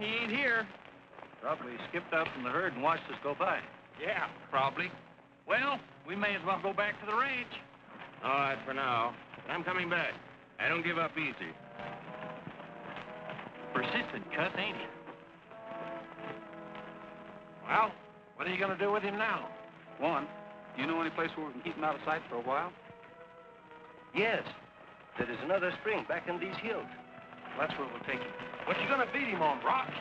he ain't here. Probably skipped out from the herd and watched us go by. Yeah, probably. Well, we may as well go back to the ranch. All right, for now. But I'm coming back. I don't give up easy. Persistent cuss, ain't he? Well, what are you going to do with him now? Juan, do you know any place where we can keep him out of sight for a while? Yes. There is another spring back in these hills. That's where we'll take him. What you going to beat him on, rocks?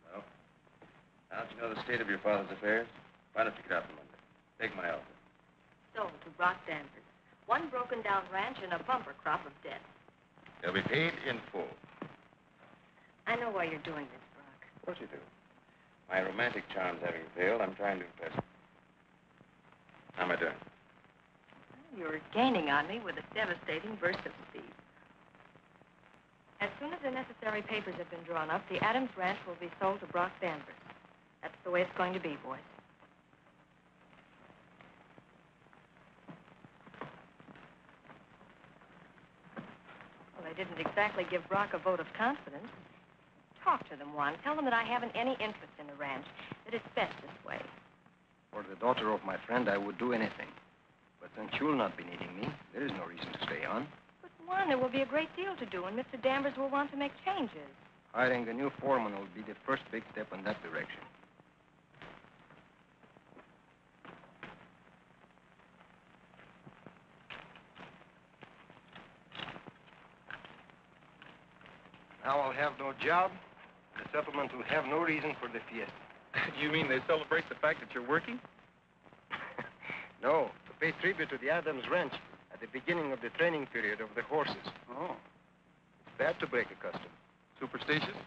Well, now that you know the state of your father's affairs, why don't you get out from under? Take my offer. Sold to Brock Danvers. One broken down ranch and a bumper crop of debt. They'll be paid in full. I know why you're doing this, Brock. Of course you do. My romantic charms having failed, I'm trying to impress you. How am I doing? You're gaining on me with a devastating burst of speed. As soon as the necessary papers have been drawn up, the Adams Ranch will be sold to Brock Danvers. That's the way it's going to be, boys. Well, they didn't exactly give Brock a vote of confidence. Talk to them, Juan. Tell them that I haven't any interest in the ranch, that it's best this way. For the daughter of my friend, I would do anything. But since you'll not be needing me, there is no reason to stay on. But, Juan, there will be a great deal to do, and Mr. Danvers will want to make changes. Hiring a new foreman will be the first big step in that direction. Now I'll have no job. The settlement will have no reason for the fiesta. You mean they celebrate the fact that you're working? No, to pay tribute to the Adams Ranch at the beginning of the training period of the horses. Oh. It's bad to break a custom. Superstitious?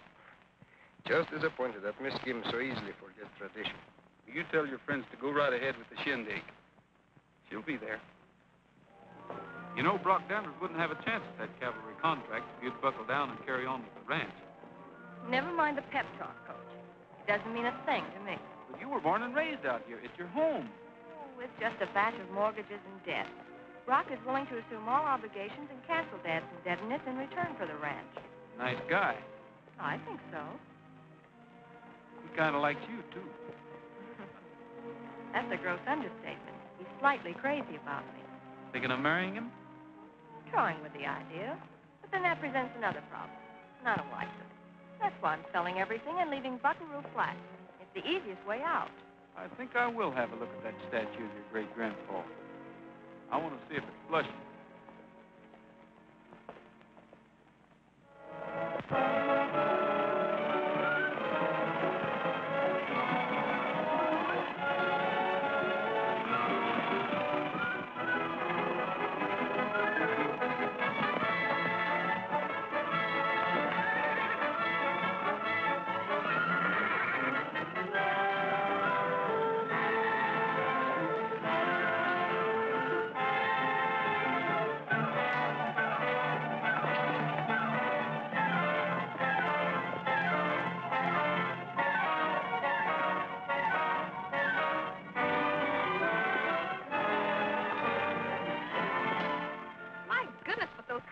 Just disappointed that Miss Kim so easily forgets tradition. You tell your friends to go right ahead with the shindig. She'll be there. You know, Brock Danvers wouldn't have a chance at that cavalry contract if you'd buckle down and carry on with the ranch. Never mind the pep talk, Coach. It doesn't mean a thing to me. But you were born and raised out here. It's your home. Oh, it's just a batch of mortgages and debt. Brock is willing to assume all obligations and cancel Dad's indebtedness in return for the ranch. Nice guy. I think so. He kind of likes you, too. That's a gross understatement. He's slightly crazy about me. Thinking of marrying him? Toying with the idea. But then that presents another problem. And I don't like it. That's why I'm selling everything and leaving Buckaroo flat. It's the easiest way out. I think I will have a look at that statue of your great-grandpa. I want to see if it's blushing.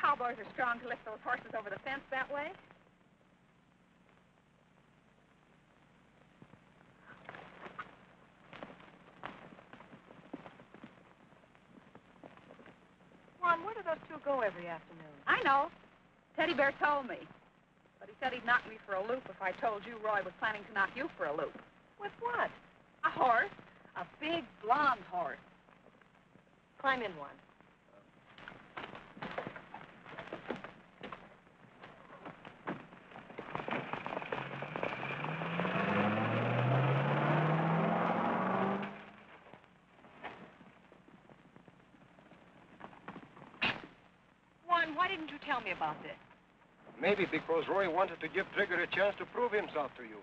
Cowboys are strong to lift those horses over the fence that way. Juan, where do those two go every afternoon? I know. Teddy Bear told me. But he said he'd knock me for a loop if I told you Roy was planning to knock you for a loop. With what? A horse. A big blonde horse. Climb in, Juan. Why didn't you tell me about this? Maybe because Roy wanted to give Trigger a chance to prove himself to you.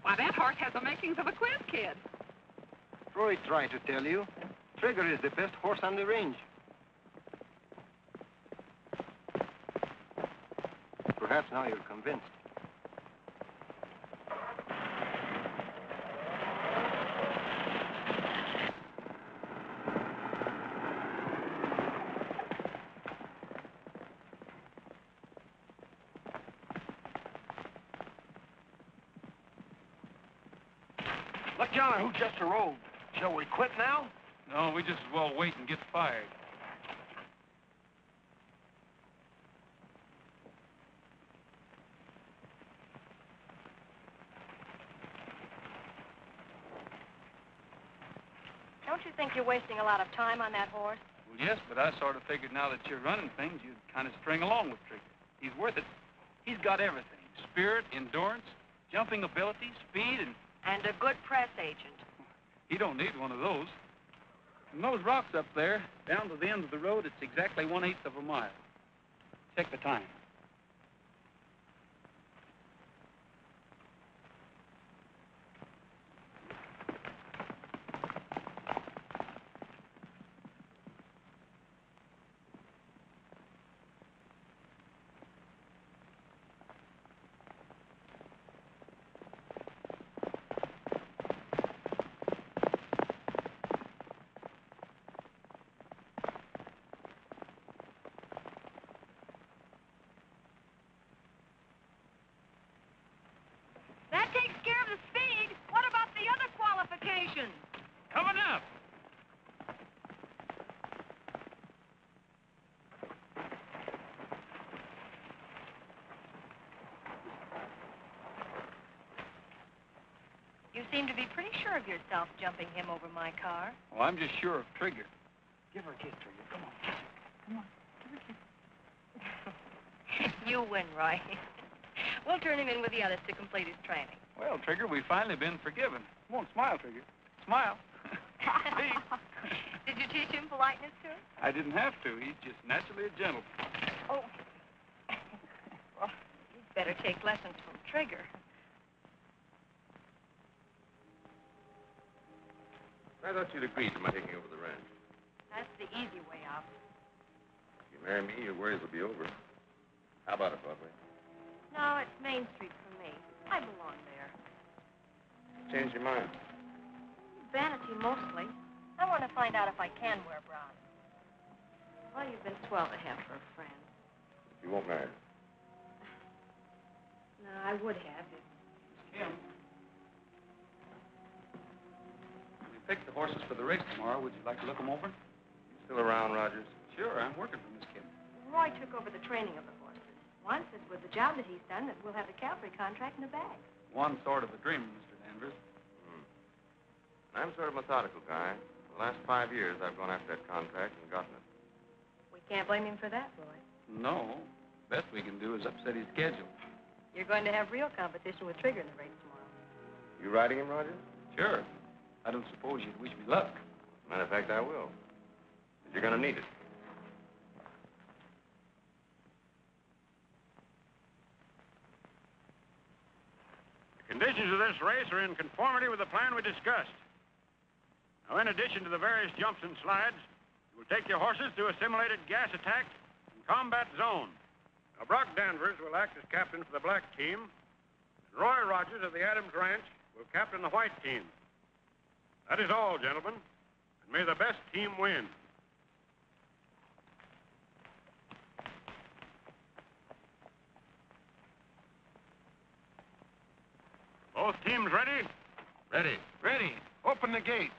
Why, that horse has the makings of a quiz kid. Roy tried to tell you. Trigger is the best horse on the range. Perhaps now you're convinced. Look yonder, who just rolled. Shall we quit now? No, we just as well wait and get fired. Don't you think you're wasting a lot of time on that horse? Well, yes, but I sort of figured now that you're running things, you'd kind of string along with Trigger. He's worth it. He's got everything. Spirit, endurance, jumping ability, speed, And a good press agent. he don't need one of those. From those rocks up there, down to the end of the road, it's exactly 1/8 of a mile. Check the time. That takes care of the speed. What about the other qualifications? Coming up. You seem to be pretty sure of yourself jumping him over my car. Well, I'm just sure of Trigger. Give her a kiss, Trigger. Come on, kiss her. Come on, give her a kiss. You win, Roy. We'll turn him in with the others to complete his training. Well, Trigger, we've finally been forgiven. Come on, smile, Trigger. Smile. See? Did you teach him politeness, too? I didn't have to. He's just naturally a gentleman. Oh. Well, you'd better take lessons from Trigger. I thought you'd agreed to my taking over the ranch. That's the easy way out. If you marry me, your worries will be over. How about it, Broadway? No, it's Main Street for me. I belong there. Change your mind. Vanity, mostly. I want to find out if I can wear brown. Well, you've been swell to have for a friend. You won't marry her. No, I would have if... Kim. We picked the horses for the race tomorrow. Would you like to look them over? You still around, Rogers? Sure, I'm working for Miss Kim. Roy took over the training of the horses. Juan says with the job that he's done that we'll have the Cavalry contract in the bag. One sort of a dream, Mr. Danvers. I'm sort of a methodical guy. The last 5 years, I've gone after that contract and gotten it. We can't blame him for that, Roy. No. Best we can do is upset his schedule. You're going to have real competition with Trigger in the race tomorrow. You riding him, Rogers? Sure. I don't suppose you'd wish me luck. Matter of fact, I will. But you're going to need it. The conditions of this race are in conformity with the plan we discussed. Now, in addition to the various jumps and slides, you will take your horses through a simulated gas attack and combat zone. Now, Brock Danvers will act as captain for the black team, and Roy Rogers of the Adams Ranch will captain the white team. That is all, gentlemen, and may the best team win. Both teams ready? Ready. Ready. Open the gate.